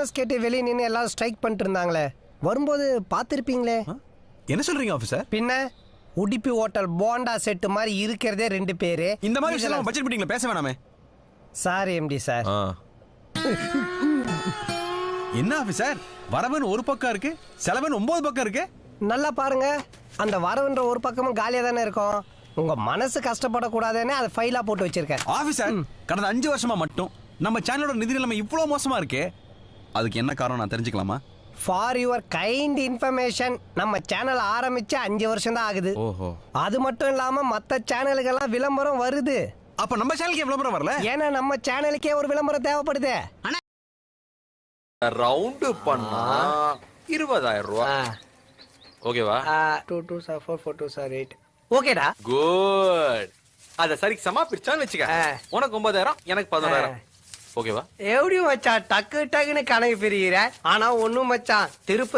Famous கேட்டு வெளியே நின்று எல்லாரும் ஸ்ட்ரைக் பண்ணிட்டு இருந்தாங்களே, வரும்போது பார்த்துருப்பீங்களே. என்ன சொல்றீங்க ஆஃபீஸர்? பின்ன உடுப்பி ஹோட்டல் போண்டா செட்டு மாதிரி இருக்கிறதே 2 பேரு. இந்த மாதிரி விஷயம் பட்ஜெட் மீட்டிங்ல பேச வேணாமே. Sorry MD sir. என்ன ஆஃபீஸர், வரவன் ஒரு பக்கம் இருக்கு, செலவன் 9 பக்கம் இருக்கு. நல்லா பாருங்க, அந்த வரவுன்ற ஒரு பக்கமும் காலியா தானே இருக்கும். உங்க மனசு கஷ்டப்படக்கூடாதுன்னு அதை ஃபைலா போட்டு வச்சிருக்கேன். ஆஃபீஸர், கடந்த 5 வருஷமா மட்டும் நம்ம சேனலோட நிதி நிலைமை இவ்வளவு மோசமா இருக்கே, அதுக்கு என்ன காரணம் நான் தெரிஞ்சுக்கலாமா? ஃபார் யுவர் கைண்ட் இன்ஃபர்மேஷன், நம்ம சேனல் ஆரம்பிச்சு 5 வருஷம் தான் ஆகுது. ஓஹோ. அது மட்டும் இல்லாம மத்த சேனலுக்கெல்லாம் விளம்பரம் வருது. அப்ப நம்ம சேனலுக்கு விளம்பரம் வரல? ஏன்னா நம்ம சேனலுக்கே ஒரு விளம்பரம் தேவைப்படுது. ரவுண்டு பண்ணா 20,000 ரூபாய். ஓகேவா? 2 2 4 4 2 8. ஓகேடா. குட். அத சரிக்கு சமா பிரிச்சான்னு வெச்சுக்க. உனக்கு 9,000, எனக்கு 11,000. ஓகேவா? எப்படி மச்சான் டக்கு டக்குன்னு கணக்கு பிரிகிற? ஆனா ஒண்ணும் மச்சான், திருப்ப